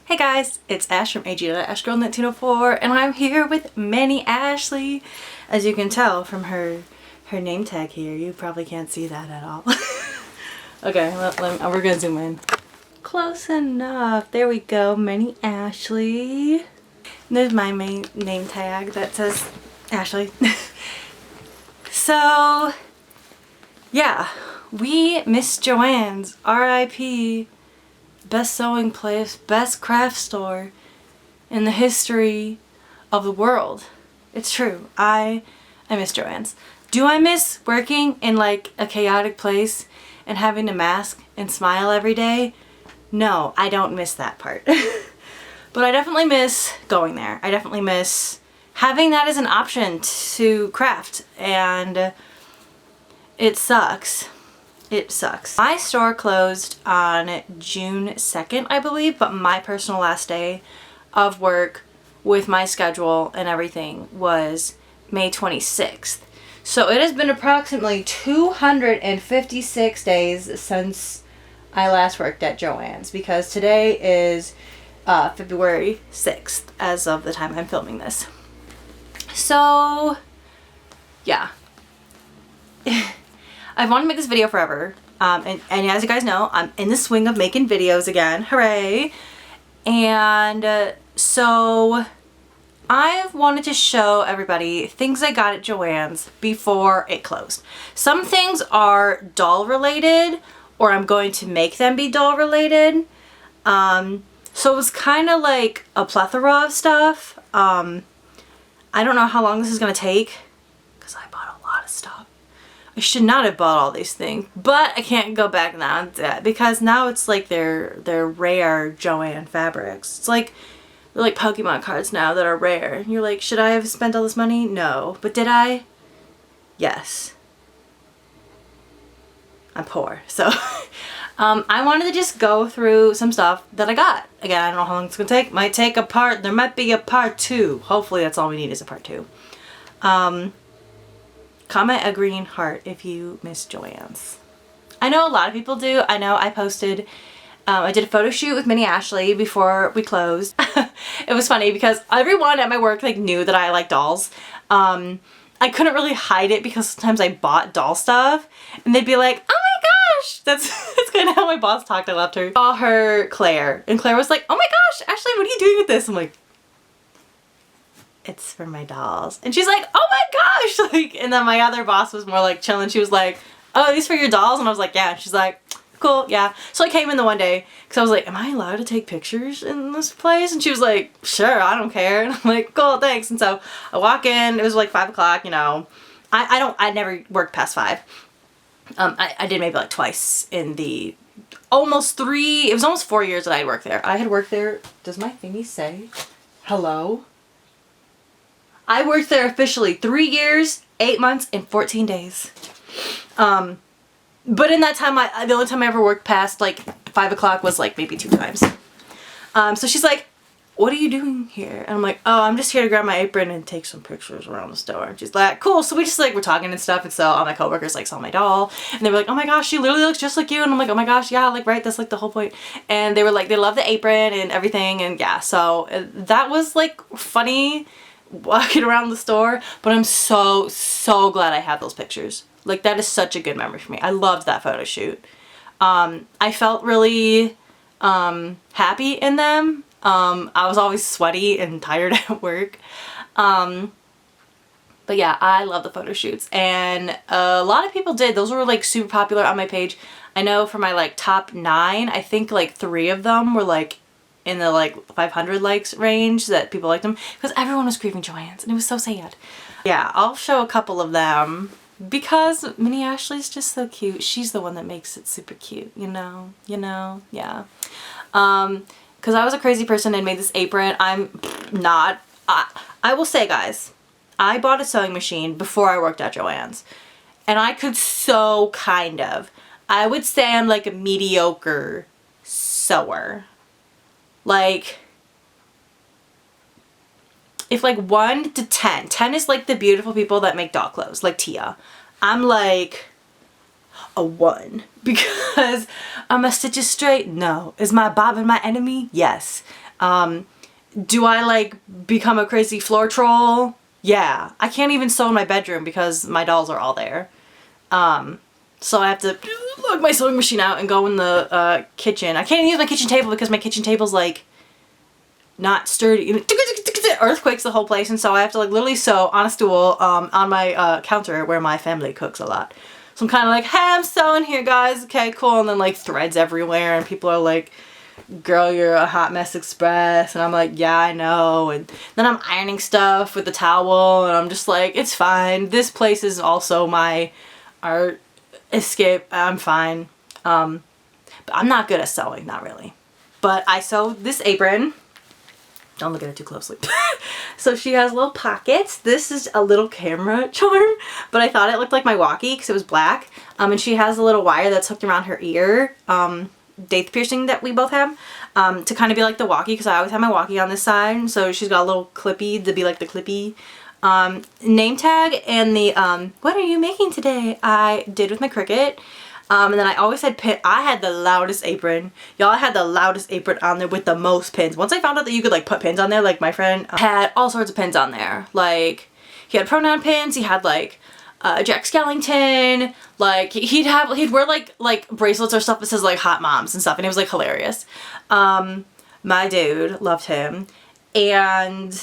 Hey guys, it's Ash from AG.AshGirl1904 and I'm here with Mini Ashley. As you can tell from her name tag here, you probably can't see that at all. Okay, we're gonna zoom in. Close enough. There we go, Mini Ashley. And there's my main name tag that says Ashley. So, yeah, we miss JoAnn's. R.I.P. Best sewing place, best craft store in the history of the world. It's true. I miss JoAnn's. Do I miss working in like a chaotic place and having to mask and smile every day? No, I don't miss that part. But I definitely miss going there. I definitely miss having that as an option to craft, and it sucks. It sucks. My store closed on June 2nd, I believe, but my personal last day of work with my schedule and everything was May 26th. So it has been approximately 256 days since I last worked at JoAnn's, because today is February 6th as of the time I'm filming this. So, yeah. I've wanted to make this video forever, and as you guys know, I'm in the swing of making videos again. Hooray! And so I've wanted to show everybody things I got at JoAnn's before it closed. Some things are doll related, or I'm going to make them be doll related. So it was kind of like a plethora of stuff. I don't know how long this is going to take because I bought a lot of stuff. I should not have bought all these things, but I can't go back now because now it's like they're rare JoAnn fabrics. It's like they're like Pokemon cards now that are rare. And you're like, should I have spent all this money? No. But did I? Yes. I'm poor. So I wanted to just go through some stuff that I got. Again, I don't know how long it's gonna take. Might take a part. There might be a part 2. Hopefully that's all we need is a part 2. Comment a green heart if you miss JoAnn's. I know a lot of people do. I know I posted, I did a photo shoot with Mini Ashley before we closed. It was funny because everyone at my work like knew that I like dolls. I couldn't really hide it because sometimes I bought doll stuff and they'd be like, oh my gosh! That's kind of how my boss talked. I loved her. I saw her Claire, and Claire was like, oh my gosh, Ashley, what are you doing with this? I'm like, it's for my dolls. And she's like, oh my gosh! Like, and then my other boss was more like chilling. She was like, oh, these for your dolls? And I was like, yeah. And she's like, cool, yeah. So I came in the one day because I was like, am I allowed to take pictures in this place? And she was like, sure, I don't care. And I'm like, cool, thanks. And so I walk in, it was like 5 o'clock, you know. I never worked past 5. I did maybe like twice in the it was almost 4 years that I had worked there. I had worked there, does my thingy say hello? I worked there officially 3 years, 8 months, and 14 days. But in that time, the only time I ever worked past like 5 o'clock was like maybe 2 times. So she's like, what are you doing here? And I'm like, oh, I'm just here to grab my apron and take some pictures around the store. And she's like, cool. So we just like, we're talking and stuff. And so all my coworkers like saw my doll and they were like, oh my gosh, she literally looks just like you. And I'm like, oh my gosh, yeah, like, right. That's like the whole point. And they were like, they love the apron and everything. And yeah, so that was like funny walking around the store, but I'm so glad I have those pictures. Like, that is such a good memory for me. I loved that photo shoot. I felt really happy in them. I was always sweaty and tired at work. But yeah, I love the photo shoots, and a lot of people did. Those were like super popular on my page. I know for my like top 9, I think like 3 of them were like in the like 500 likes range that people liked them, because everyone was grieving JoAnn's and it was so sad. Yeah, I'll show a couple of them because Mini Ashley's just so cute. She's the one that makes it super cute, you know, yeah. Because I was a crazy person and made this apron. I'm not. I will say, guys, I bought a sewing machine before I worked at JoAnn's, and I could sew kind of. I would say I'm like a mediocre sewer. Like, if like 1 to 10, 10 is like the beautiful people that make doll clothes, like Tia. I'm like a 1 because are my stitches straight? No. Is my bobbin my enemy? Yes. Do I like become a crazy floor troll? Yeah. I can't even sew in my bedroom because my dolls are all there. So I have to lug my sewing machine out and go in the kitchen. I can't use my kitchen table because my kitchen table's like not sturdy. Earthquakes the whole place, and so I have to like literally sew on a stool on my counter where my family cooks a lot. So I'm kind of like, hey, I'm sewing here, guys. Okay, cool. And then like threads everywhere, and people are like, girl, you're a hot mess express. And I'm like, yeah, I know. And then I'm ironing stuff with the towel, and I'm just like, it's fine. This place is also my art escape. I'm fine. But I'm not good at sewing, not really. But I sewed this apron. Don't look at it too closely. So she has little pockets. This is a little camera charm, but I thought it looked like my walkie because it was black. And she has a little wire that's hooked around her ear, date piercing that we both have, to kind of be like the walkie, because I always have my walkie on this side. So she's got a little clippy to be like the clippy name tag, and the what are you making today? I did with my Cricut. And then I always had I had the loudest apron. Y'all, I had the loudest apron on there with the most pins. Once I found out that you could like put pins on there, like my friend had all sorts of pins on there. Like he had pronoun pins, he had like Jack Skellington, like he'd wear like bracelets or stuff that says like hot moms and stuff, and it was like hilarious. My dude loved him. And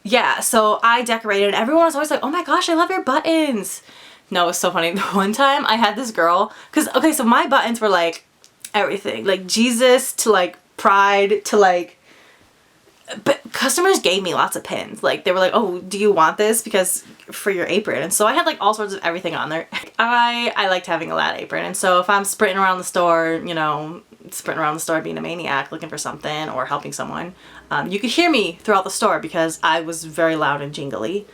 yeah, so I decorated, and everyone was always like, oh my gosh, I love your buttons. No, it was so funny. The one time I had this girl, because, okay, so my buttons were like everything. Like Jesus to like pride to like, but customers gave me lots of pins. Like they were like, oh, do you want this? Because for your apron. And so I had like all sorts of everything on there. I liked having a loud apron. And so if I'm sprinting around the store, you know, sprinting around the store being a maniac looking for something or helping someone, you could hear me throughout the store because I was very loud and jingly.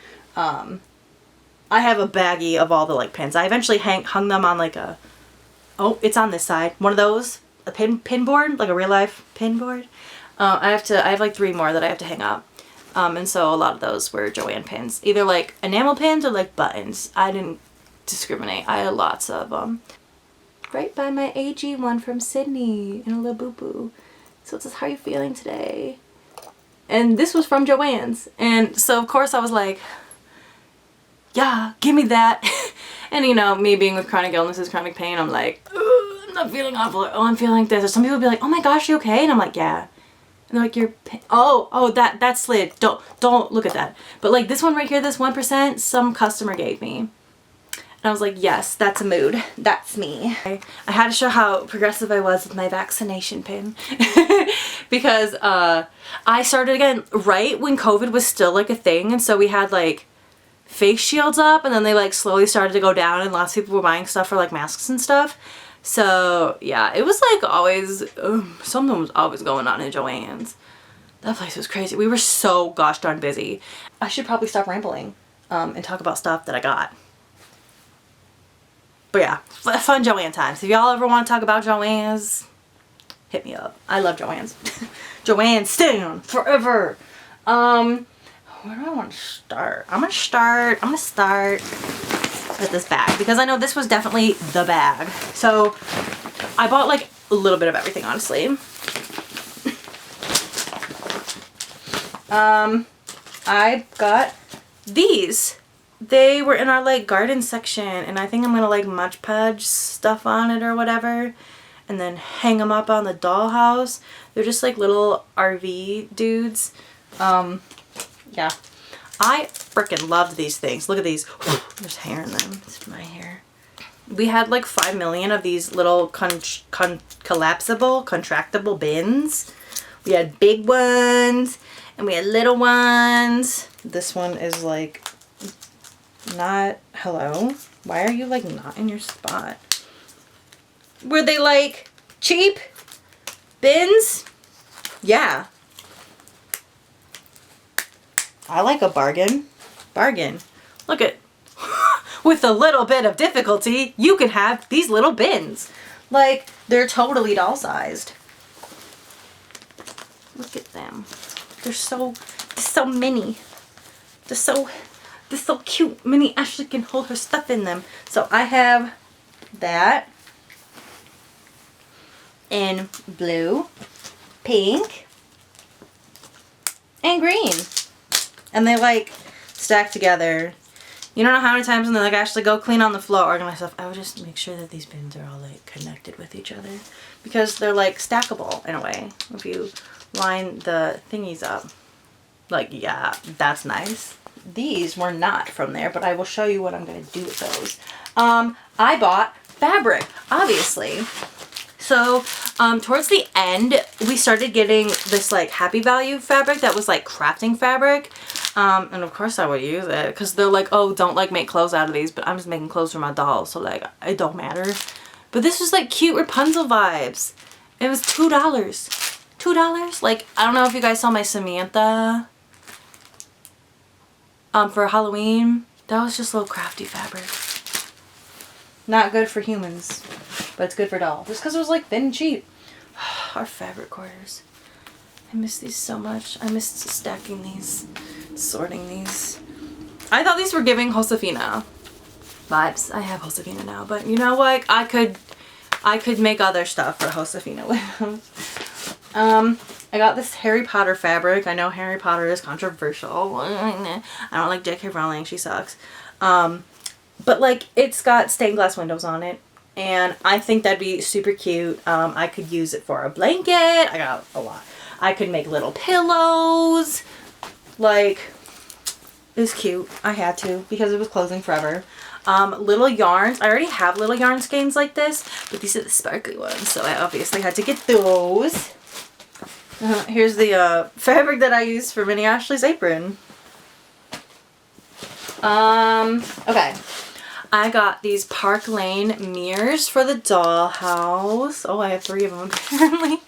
I have a baggie of all the like pins. I eventually hung them on like a, oh, it's on this side. One of those, a pin board, like a real life pin board. I have like 3 more that I have to hang up. And so a lot of those were JoAnn pins. Either like enamel pins or like buttons. I didn't discriminate. I had lots of them. Right by my AG one from Sydney in a little boo-boo. So it says, how are you feeling today? And this was from JoAnn's. And so of course I was like, yeah, give me that. And you know, me being with chronic illnesses, chronic pain, I'm like, I'm not feeling awful. Oh, I'm feeling like this. Or some people be like, oh my gosh, you okay? And I'm like, yeah. And they're like, you're, oh, that slid. Don't look at that. But like this one right here, this 1%, some customer gave me. And I was like, yes, that's a mood. That's me. I had to show how progressive I was with my vaccination pin. Because I started again right when COVID was still like a thing. And so we had like face shields up, and then they like slowly started to go down, and lots of people were buying stuff for like masks and stuff. So yeah, it was like always, something was always going on in JoAnn's. That place was crazy. We were so gosh darn busy. I should probably stop rambling and talk about stuff that I got. But yeah, fun JoAnn times. If y'all ever want to talk about JoAnn's, hit me up. I love JoAnn's. JoAnn stand forever. Where do I want to start? I'm gonna start with this bag because I know this was definitely the bag. So I bought like a little bit of everything, honestly. I got these. They were in our like garden section, and I think I'm gonna like Mod Podge stuff on it or whatever, and then hang them up on the dollhouse. They're just like little RV dudes. Yeah, I freaking loved these things. Look at these. There's hair in them. It's my hair. We had like 5 million of these little collapsible, contractible bins. We had big ones and we had little ones. This one is like not, hello? Why are you like not in your spot? Were they like cheap bins? Yeah. I like a bargain. Bargain. Look at, with a little bit of difficulty, you can have these little bins. Like, they're totally doll-sized. Look at them. They're so mini. They're so cute. Minnie Ashley can hold her stuff in them. So I have that in blue, pink, and green. And they like stack together. You don't know how many times when they like actually go clean on the floor, organize stuff, I would just make sure that these bins are all like connected with each other because they're like stackable in a way. If you line the thingies up. Like, yeah, that's nice. These were not from there, but I will show you what I'm going to do with those. I bought fabric, obviously. So, towards the end, we started getting this, like, Happy Value fabric that was, like, crafting fabric. And, of course, I would use it. Because they're like, oh, don't, like, make clothes out of these. But I'm just making clothes for my doll. So, like, it don't matter. But this was, like, cute Rapunzel vibes. It was $2. $2? Like, I don't know if you guys saw my Samantha for Halloween. That was just a little crafty fabric. Not good for humans, but it's good for dolls. Just because it was like thin and cheap. Our fabric quarters. I miss these so much. I missed stacking these, sorting these. I thought these were giving Josefina vibes. I have Josefina now, but you know what? I could make other stuff for Josefina with them. I got this Harry Potter fabric. I know Harry Potter is controversial. I don't like J.K. Rowling. She sucks. But like it's got stained glass windows on it. And I think that'd be super cute. I could use it for a blanket. I got a lot. I could make little pillows. Like, it was cute. I had to because it was closing forever. Little yarns. I already have little yarn skeins like this. But these are the sparkly ones. So I obviously had to get those. Here's the fabric that I used for Minnie Ashley's apron. Okay. I got these Park Lane mirrors for the dollhouse. Oh, I have 3 of them apparently.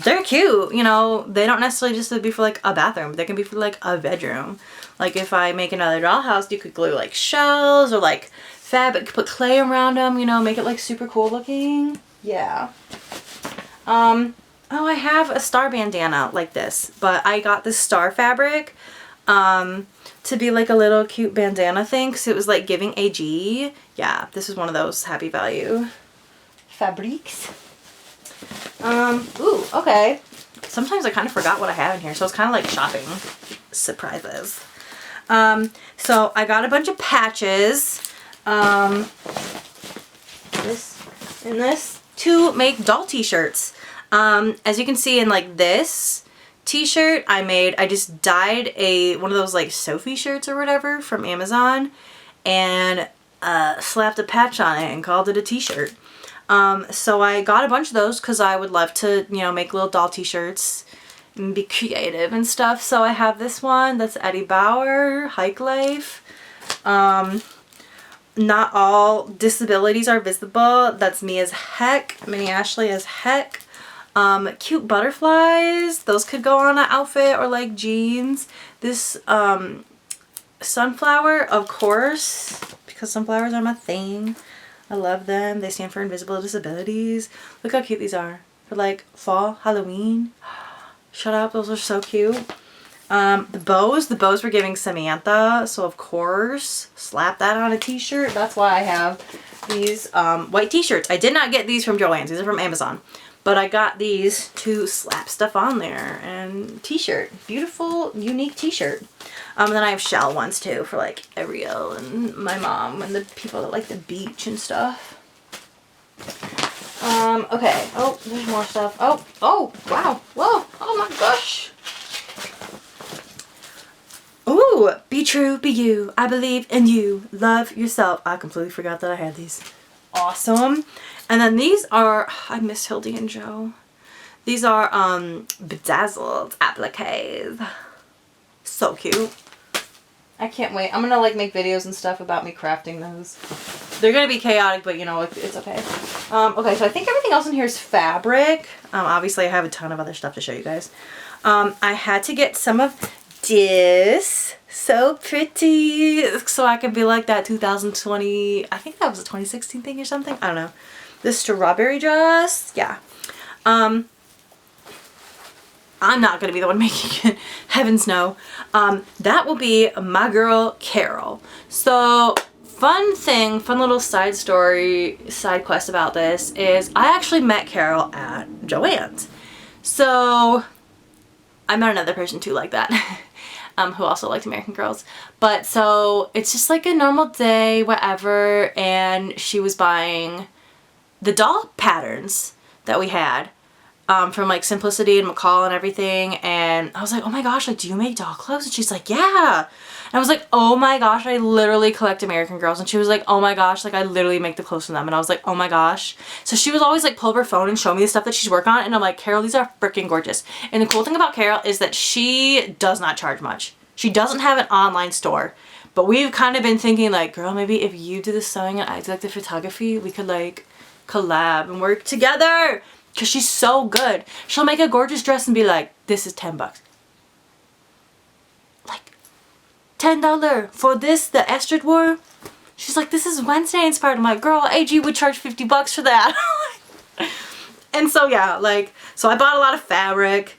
They're cute. You know, they don't necessarily just have to be for like a bathroom. They can be for like a bedroom. Like if I make another dollhouse, you could glue like shells or like fabric, put clay around them, you know, make it like super cool looking. Yeah. Oh, I have a star bandana like this, but I got this star fabric to be like a little cute bandana thing because it was like giving AG. Yeah, this is one of those Happy Value fabrics. Ooh, okay. Sometimes I kind of forgot what I have in here, so it's kind of like shopping surprises. So I got a bunch of patches. This and this to make doll t-shirts. As you can see in like this t-shirt I just dyed one of those like Sophie shirts or whatever from Amazon and slapped a patch on it and called it a t-shirt. So I got a bunch of those because I would love to, you know, make little doll t-shirts and be creative and stuff. So I have this one that's Eddie Bauer, Hike Life. Not all disabilities are visible. That's me as heck, Minnie Ashley as heck. Cute butterflies. Those could go on an outfit or like jeans. This sunflower, of course, because sunflowers are my thing. I love them. They stand for invisible disabilities. Look how cute these are for like fall, Halloween. Shut up, those are so cute. The bows were giving Samantha, so of course slap that on a t-shirt. That's why I have these white t-shirts. I did not get these from JoAnn's. These are from Amazon. But I got these to slap stuff on there and t-shirt. Beautiful, unique t-shirt. And then I have shell ones too for like Ariel and my mom and the people that like the beach and stuff. Okay. Oh, there's more stuff. Oh, wow. Whoa. Oh my gosh. Ooh, be true, be you. I believe in you. Love yourself. I completely forgot that I had these. Awesome. And then these are, I miss Hildy and Joe. These are bedazzled appliques. So cute. I can't wait. I'm gonna like make videos and stuff about me crafting those. They're gonna be chaotic, but you know, it's okay. Okay, so I think everything else in here is fabric. Obviously I have a ton of other stuff to show you guys. I had to get some of this. So pretty. So I could be like that 2020, I think that was a 2016 thing or something. I don't know. This strawberry dress. Yeah. I'm not going to be the one making it. Heavens no. That will be my girl Carol. So fun little side quest about this is I actually met Carol at JoAnn's. So I met another person too like that. Who also liked American Girls. But so it's just like a normal day, whatever, and she was buying the doll patterns that we had from like Simplicity and McCall and everything, and I was like, oh my gosh, like, do you make doll clothes? And she's like, yeah. And I was like, oh my gosh, I literally collect American Girls. And she was like, oh my gosh, like I literally make the clothes for them. And I was like, oh my gosh. So she was always like pull up her phone and show me the stuff that she's working on, and I'm like, Carol, these are freaking gorgeous. And the cool thing about Carol is that she does not charge much. She doesn't have an online store, but we've kind of been thinking like, girl, maybe if you do the sewing and I do like the photography, we could like collab and work together. Cause she's so good. She'll make a gorgeous dress and be like, this is $10. Like, $10 for this, the Astrid wore. She's like, this is Wednesday inspired. I'm like, girl, AG would charge $50 for that. And so yeah, like, so I bought a lot of fabric,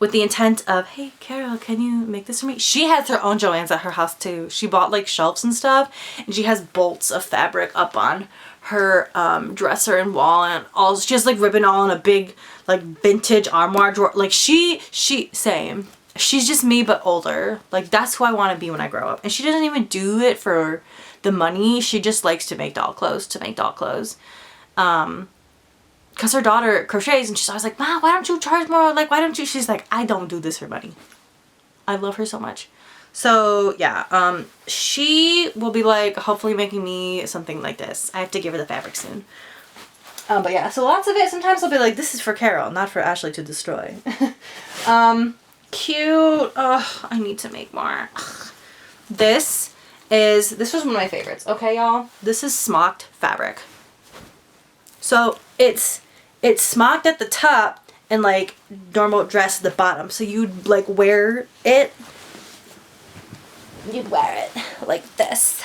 with the intent of, hey, Carol, can you make this for me? She has her own JoAnn's at her house too. She bought like shelves and stuff, and she has bolts of fabric up on her dresser and wall, and all, she has like ribbon all in a big like vintage armoire drawer. Like same. She's just me but older. Like that's who I want to be when I grow up. And she doesn't even do it for the money. She just likes to make doll clothes because her daughter crochets, and she's always like, Mom, why don't you charge more? Like, why don't you? She's like, I don't do this for money. I love her so much. So yeah, she will be like hopefully making me something like this. I have to give her the fabric soon. But yeah, so lots of it, sometimes I'll be like, this is for Carol, not for Ashley to destroy. Cute. Oh, I need to make more. Ugh. This was one of my favorites. Okay, y'all, this is smocked fabric. So it's smocked at the top and like normal dress at the bottom. So you'd like wear it. You'd wear it like this.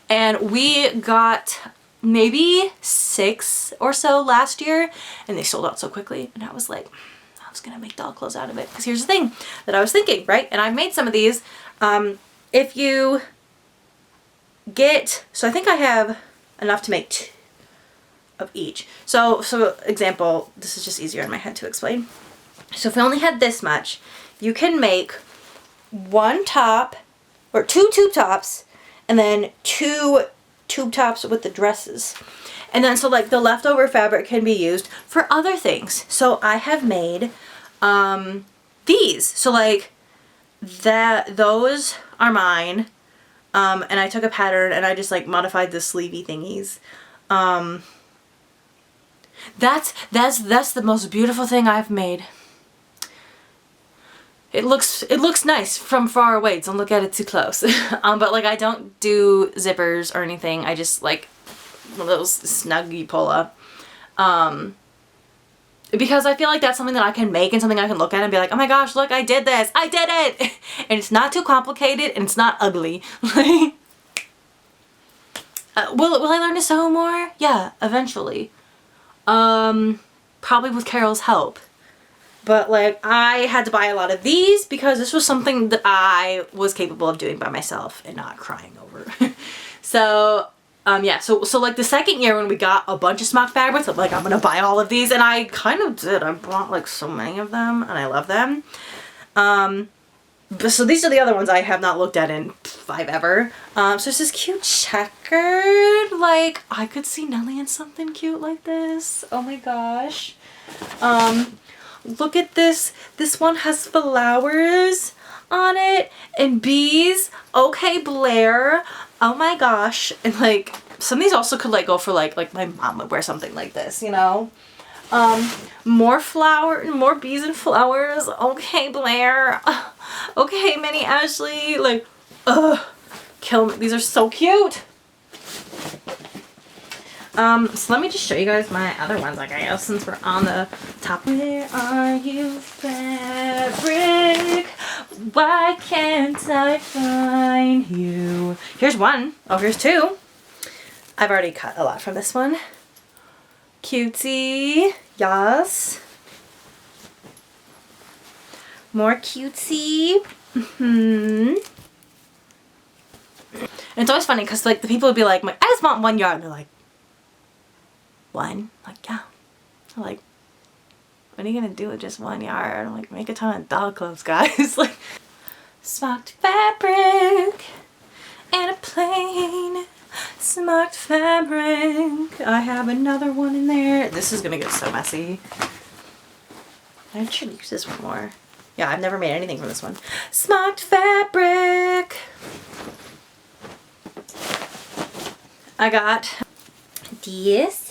And we got maybe 6 or so last year, and they sold out so quickly. And I was like, I was gonna make doll clothes out of it. Because here's the thing that I was thinking, right? And I've made some of these. If you get, so I think I have enough to make 2 of each. So example, this is just easier in my head to explain. So if you only had this much, you can make 1 top or 2 tube tops, and then 2 tube tops with the dresses. And then so like the leftover fabric can be used for other things. So I have made these. So like those are mine. And I took a pattern and I just like modified the sleevey thingies. That's the most beautiful thing I've made. It looks nice from far away. Don't look at it too close. But like I don't do zippers or anything. I just like one of those snug you pull up. Because I feel like that's something that I can make and something I can look at and be like, oh my gosh, look, I did this. I did it. And it's not too complicated and it's not ugly. Like, will I learn to sew more? Yeah, eventually. Probably with Carol's help. But like I had to buy a lot of these because this was something that I was capable of doing by myself and not crying over. So yeah, so like the second year when we got a bunch of smock fabrics, I'm like, I'm gonna buy all of these, and I kind of did. I bought like so many of them and I love them. So these are the other ones I have not looked at in 5 ever. So it's this cute checkered, like I could see Nelly in something cute like this. Oh my gosh. Look at this. This one has flowers on it and bees. Okay, Blair. Oh my gosh. And like some of these also could like go for like my mom would wear something like this, you know. More flower, more bees and flowers. Okay, Blair. Okay, Minnie Ashley. Like, kill me. These are so cute. So let me just show you guys my other ones, I guess, since we're on the top. Where are you, fabric? Why can't I find you? Here's one. Oh, here's 2. I've already cut a lot from this one. Cutesy. Yes. More cutesy. And it's always funny because like the people would be like, I just want 1 yard. And they're like, 1? Like, yeah. I'm like, what are you gonna do with just one yard? I'm like, make a ton of dog clothes, guys. Like, smocked fabric and a plain smocked fabric. I have another one in there. This is gonna get so messy. I should use this one more. Yeah, I've never made anything from this one. Smocked fabric. I got this.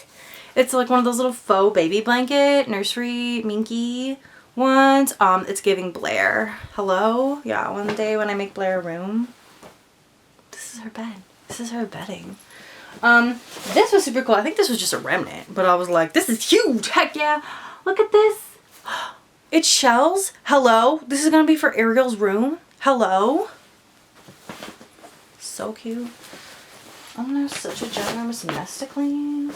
It's like one of those little faux baby blanket, nursery, minky ones. It's giving Blair. Hello? Yeah, one day when I make Blair a room. This is her bed. This is her bedding. This was super cool. I think this was just a remnant, but I was like, this is huge. Heck yeah. Look at this. It's shells. Hello. This is gonna be for Ariel's room. Hello. So cute. Oh, there's such a ginormous mess to clean.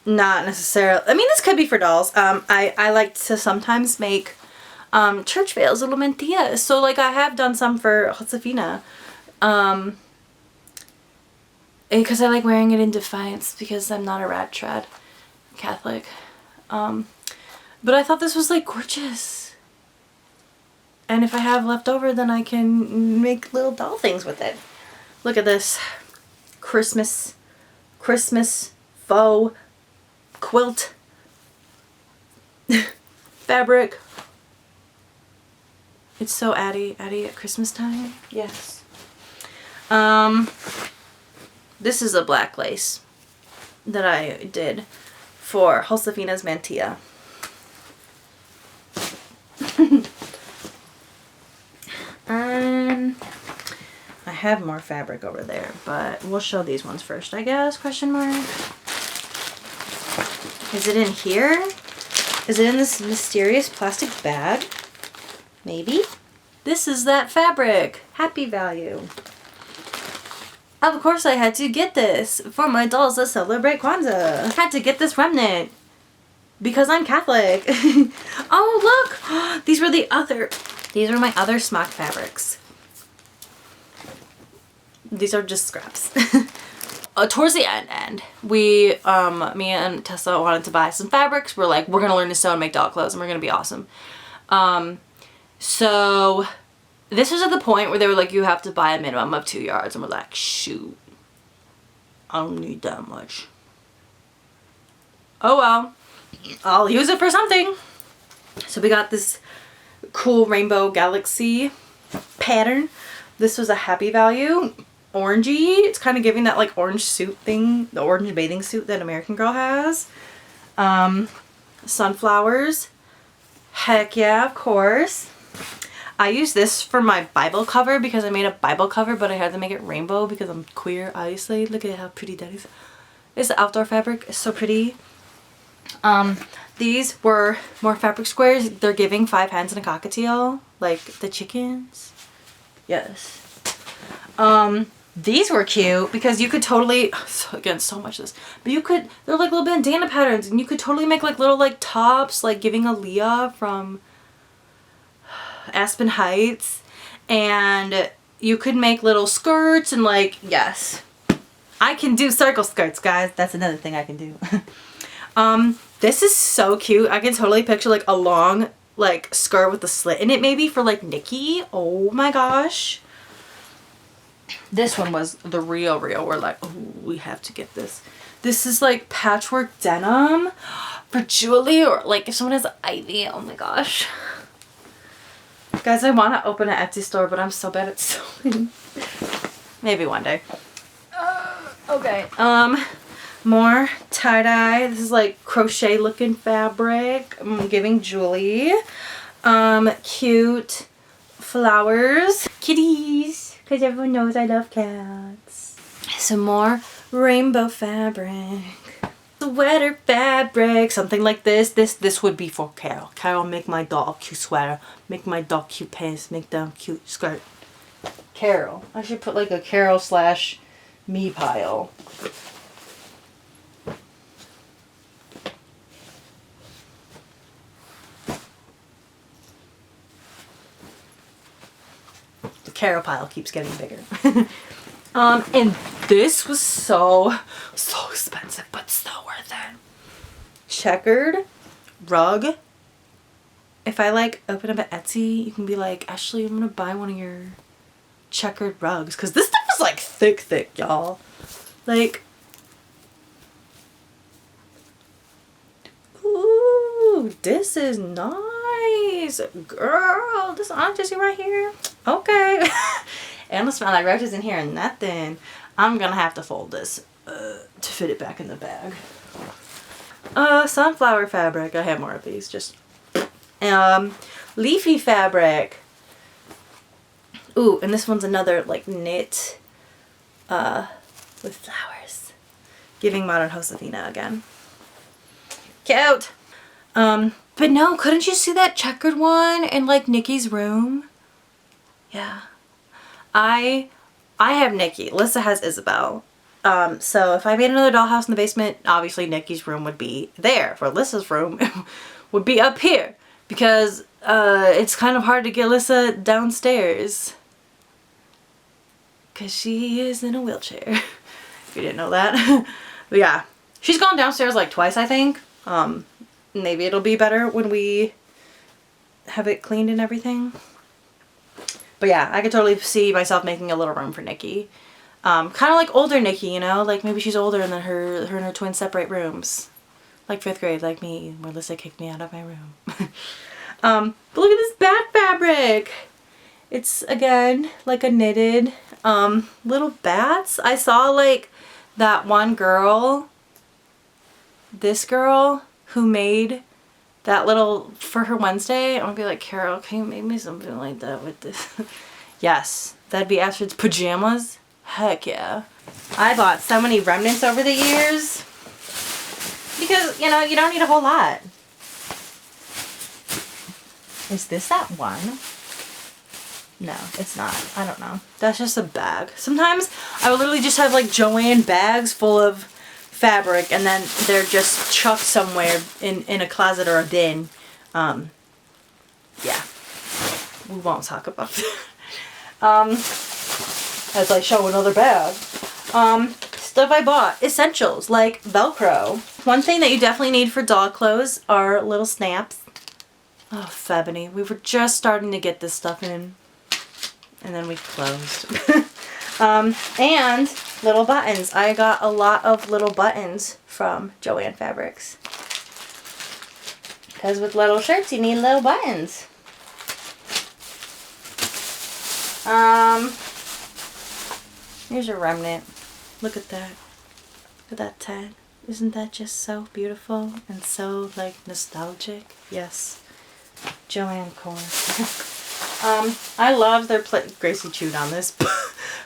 Not necessarily. I mean, this could be for dolls. I like to sometimes make church veils, little mantillas. So like I have done some for Josefina. Because I like wearing it in defiance because I'm not a rat trad Catholic. But I thought this was like gorgeous. And if I have left over, then I can make little doll things with it. Look at this Christmas faux quilt fabric. It's so Addie at Christmas time. Yes. This is a black lace that I did for Josefina's mantilla. I have more fabric over there, but we'll show these ones first, I guess, question mark. Is it in here? Is it in this mysterious plastic bag? Maybe? This is that fabric. Happy value. Of course I had to get this for my dolls that celebrate Kwanzaa. I had to get this remnant because I'm Catholic. Oh, look! These were my other smock fabrics. These are just scraps. Towards the end, me and Tessa wanted to buy some fabrics. We're like, we're gonna learn to sew and make doll clothes and we're gonna be awesome. So this was at the point where they were like, you have to buy a minimum of 2 yards. And we're like, shoot, I don't need that much. Oh well, I'll use it for something. So we got this cool rainbow galaxy pattern. This was a happy value. Orangey. It's kind of giving that like orange suit thing, the orange bathing suit that American Girl has. Sunflowers. Heck yeah, of course. I used this for my Bible cover because I made a Bible cover, but I had to make it rainbow because I'm queer, obviously. Look at how pretty that is. It's the outdoor fabric. It's so pretty. These were more fabric squares. They're giving 5 hens and a cockatiel, like the chickens. Yes. These were cute because you could totally, again, so much of this, but you could, they're like little bandana patterns and you could totally make like little like tops, like giving Aaliyah from Aspen Heights, and you could make little skirts and like, yes, I can do circle skirts, guys. That's another thing I can do. This is so cute. I can totally picture like a long like skirt with a slit in it maybe for like Nikki. Oh my gosh. This one was the real. We're like, oh, we have to get this. This is like patchwork denim for Julie, or like if someone has Ivy. Oh my gosh. Guys, I want to open an Etsy store, but I'm so bad at sewing. Maybe one day. Okay. More tie-dye. This is like crochet looking fabric. I'm giving Julie. Cute flowers. Kitties. Because everyone knows I love cats. Some more rainbow fabric. Sweater fabric. Something like this. This would be for Carol. Carol, make my doll a cute sweater. Make my doll cute pants. Make them cute skirt. Carol. I should put like a Carol / me pile. Carol pile keeps getting bigger. And This was so expensive, but so worth it. Checkered rug. If I like open up at Etsy, you can be like, Ashley, I'm gonna buy one of your checkered rugs. Cause this stuff is like thick, y'all. Like, ooh, this is nice. Girl, this Aunt Jessie right here. Okay. And the smell like roaches in here and nothing. I'm gonna have to fold this to fit it back in the bag. Sunflower fabric. I have more of these. Just leafy fabric. Ooh, and this one's another like knit with flowers. Giving modern Josefina again. Cute. But no, couldn't you see that checkered one in like Nikki's room? Yeah. I have Nikki. Alyssa has Isabel. So if I made another dollhouse in the basement, obviously Nikki's room would be there. For Alyssa's room, would be up here. Because it's kind of hard to get Alyssa downstairs. Because she is in a wheelchair. If you didn't know that. But yeah. She's gone downstairs like twice, I think. Maybe it'll be better when we have it cleaned and everything. But yeah, I could totally see myself making a little room for Nikki. Kind of like older Nikki, you know? Like maybe she's older and then her and her twins separate rooms. Like 5th grade, like me, where Alyssa kicked me out of my room. But look at this bat fabric! It's, again, like a knitted little bats. I saw like that one girl, this girl, who made that little for her Wednesday. I'm gonna be like, Carol, can you make me something like that with this? Yes, that'd be Astrid's pajamas. Heck yeah. I bought so many remnants over the years because, you know, you don't need a whole lot. Is this that one? No, it's not. I don't know. That's just a bag. Sometimes I will literally just have like JoAnn bags full of fabric and then they're just chucked somewhere in a closet or a bin. Yeah. We won't talk about that. As I show another bag. Stuff I bought. Essentials like Velcro. One thing that you definitely need for dog clothes are little snaps. Oh, Febony. We were just starting to get this stuff in. And then we closed. And little buttons. I got a lot of little buttons from JoAnn Fabrics. Because with little shirts, you need little buttons. Here's a remnant. Look at that. Look at that tag. Isn't that just so beautiful and so like nostalgic? Yes. JoAnn core. I love their Gracie chewed on this,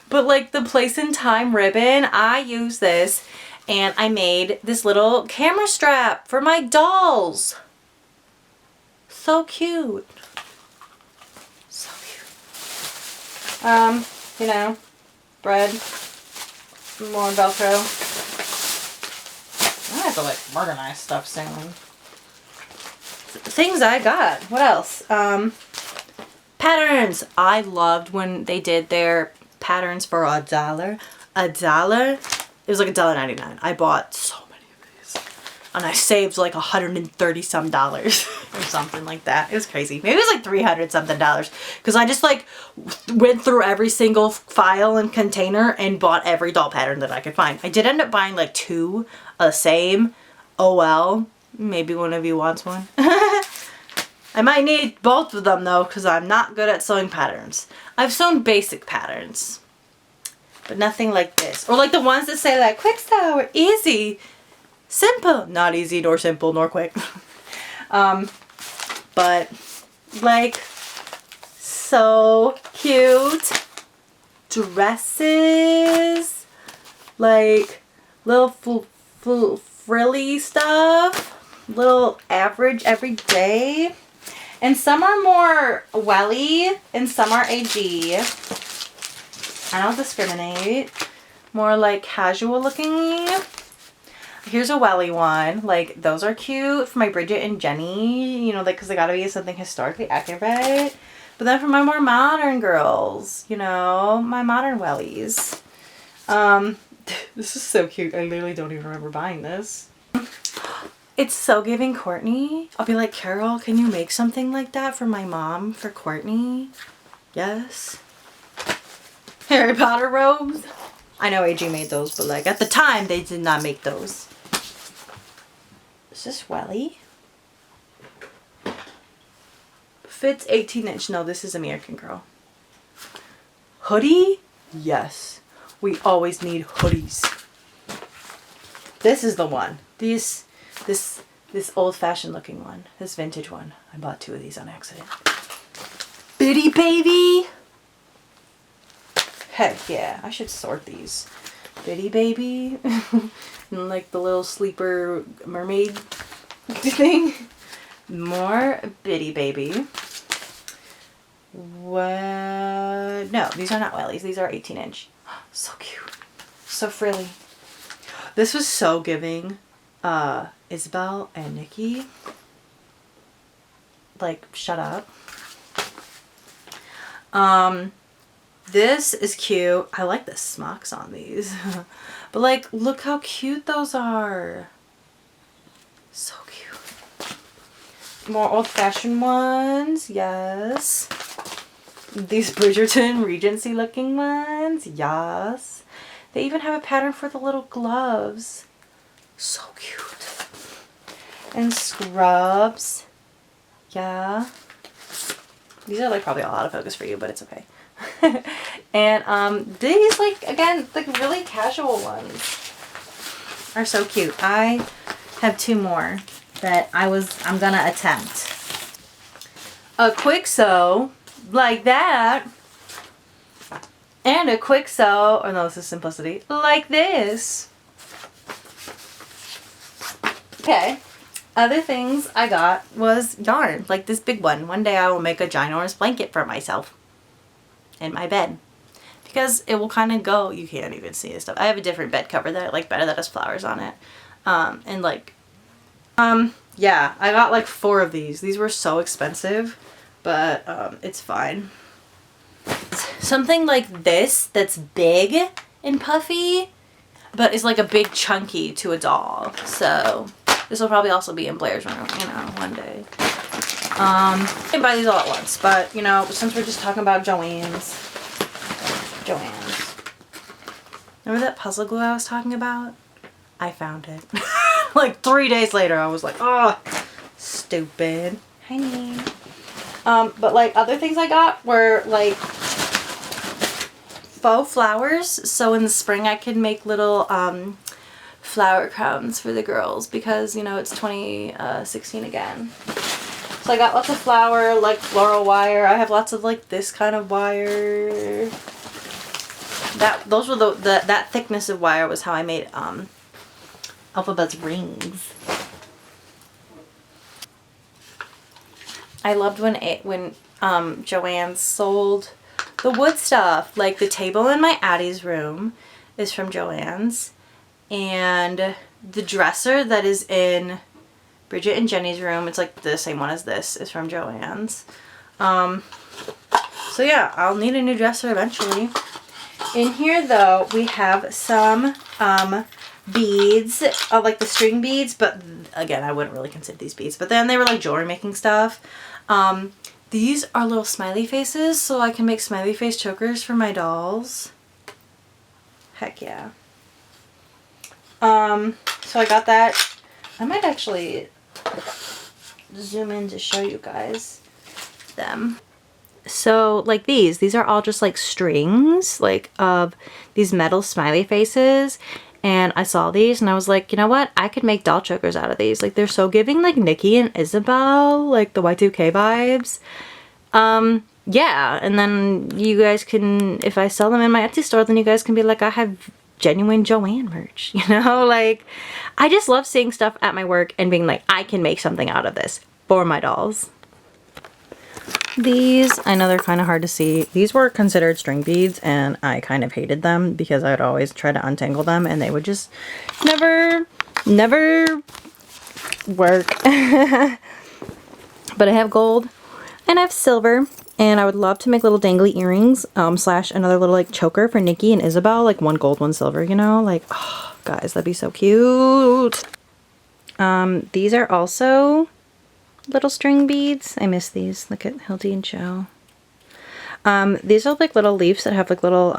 but like the place and time ribbon, I use this and I made this little camera strap for my dolls. So cute. So cute. You know, bread, more Velcro. I have to like organize stuff soon. Things I got. What else? Patterns. I loved when they did their patterns for $1. $1. It was like $1.99. I bought so many of these. And I saved like $130 some or something like that. It was crazy. Maybe it was like $300 something. Because I just like went through every single file and container and bought every doll pattern that I could find. I did end up buying like 2 of the same. Oh well. Maybe one of you wants one. I might need both of them though because I'm not good at sewing patterns. I've sewn basic patterns. But nothing like this. Or like the ones that say like quick sew or easy. Simple. Not easy nor simple nor quick. But like so cute. Dresses. Like little frilly stuff. Little average everyday. And some are more welly and some are AG. I don't discriminate. More like casual looking. Here's a welly one. Like those are cute for my Bridget and Jenny. You know, like because they gotta be something historically accurate. But then for my more modern girls, you know, my modern wellies. This is so cute. I literally don't even remember buying this. It's so giving Courtney. I'll be like, Carol, can you make something like that for my mom, for Courtney? Yes. Harry Potter robes. I know AG made those, but like at the time they did not make those. Is this Welly? Fits 18-inch. No, this is American Girl. Hoodie? Yes. We always need hoodies. This is the one. This old-fashioned looking one. This vintage one. I bought 2 of these on accident. Bitty baby. Heck yeah. I should sort these. Bitty baby. And like the little sleeper mermaid thing. More bitty baby. What? No, these are not wellies. These are 18-inch. So cute. So frilly. This was so giving Isabel and Nikki. Like, shut up. This is cute. I like the smocks on these. But like, look how cute those are. So cute. More old-fashioned ones. Yes. These Bridgerton Regency looking ones. Yes. They even have a pattern for the little gloves. So cute. And scrubs. Yeah. These are like probably all out of focus for you, but it's okay. And these, like, again, like really casual ones are so cute. I have 2 more that I'm gonna attempt. A quick sew like that, and a quick sew, oh no, this is simplicity, like this. Okay. Other things I got was yarn, like this big one. One day I will make a ginormous blanket for myself in my bed, because it will kind of go, you can't even see this stuff. I have a different bed cover that I like better that has flowers on it. And like, yeah, I got like 4 of these. These were so expensive, but it's fine. Something like this that's big and puffy, but is like a big chunky to a doll. So this will probably also be in Blair's room, you know, one day. I can buy these all at once, but you know, since we're just talking about JoAnn's. Remember that puzzle glue I was talking about? I found it. Like 3 days later, I was like, oh, stupid. Honey. But like other things I got were like faux flowers. So in the spring I could make little flower crowns for the girls, because you know it's 2016 again. So I got lots of flower, like floral wire. I have lots of like this kind of wire. Those were that thickness of wire was how I made Alphabet's rings. I loved when JoAnn's sold the wood stuff. Like the table in my Addie's room is from JoAnn's, and the dresser that is in Bridget and Jenny's room, it's like the same one as this, is from JoAnn's. So yeah, I'll need a new dresser eventually. In here though, we have some beads, like the string beads, but again, I wouldn't really consider these beads, but then they were like jewelry making stuff. These are little smiley faces, so I can make smiley face chokers for my dolls. Heck yeah. So I got that. I might actually zoom in to show you guys them. So like these are all just like strings, like of these metal smiley faces. And I saw these and I was like, you know what? I could make doll chokers out of these. Like they're so giving like Nikki and Isabel, like the Y2K vibes. Yeah. And then you guys can, if I sell them in my Etsy store, then you guys can be like, I have genuine JoAnn merch, you know? Like I just love seeing stuff at my work and being like, I can make something out of this for my dolls. These, I know they're kind of hard to see. These were considered string beads and I kind of hated them because I'd always try to untangle them and they would just never work. But I have gold and I have silver And I would love to make little dangly earrings, slash another little like choker for Nikki and Isabel, like one gold, one silver, you know? Like, oh, guys, that'd be so cute. These are also little string beads. I miss these. Look at Hildy and Joe. These are like little leaves that have like little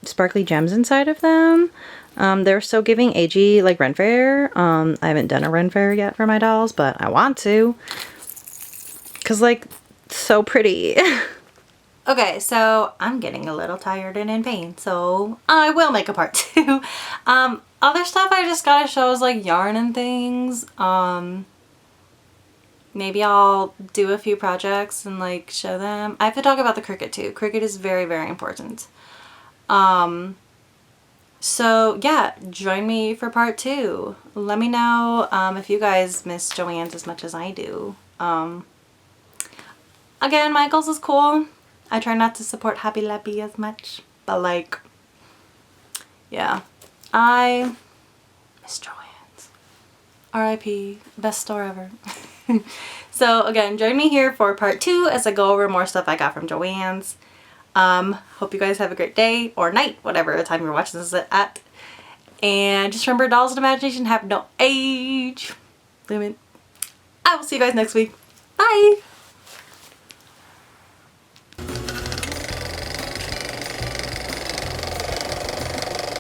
sparkly gems inside of them. They're so giving AG like Ren Fair. I haven't done a Ren Fair yet for my dolls, but I want to. Cause like, so pretty. Okay, so I'm getting a little tired and in pain, so I will make a part 2. Other stuff I just gotta show is like yarn and things. Maybe I'll do a few projects and like show them. I have to talk about the Cricut too. Cricut is very, very important. So yeah, join me for part 2. Let me know if you guys miss JoAnn's as much as I do. Again, Michael's is cool. I try not to support Happy Lappy as much, but like, yeah, I miss JoAnn's. R.I.P. Best store ever. So again, join me here for part 2 as I go over more stuff I got from JoAnn's. Hope you guys have a great day or night, whatever time you're watching this at. And just remember, dolls and imagination have no age limit. I will see you guys next week. Bye!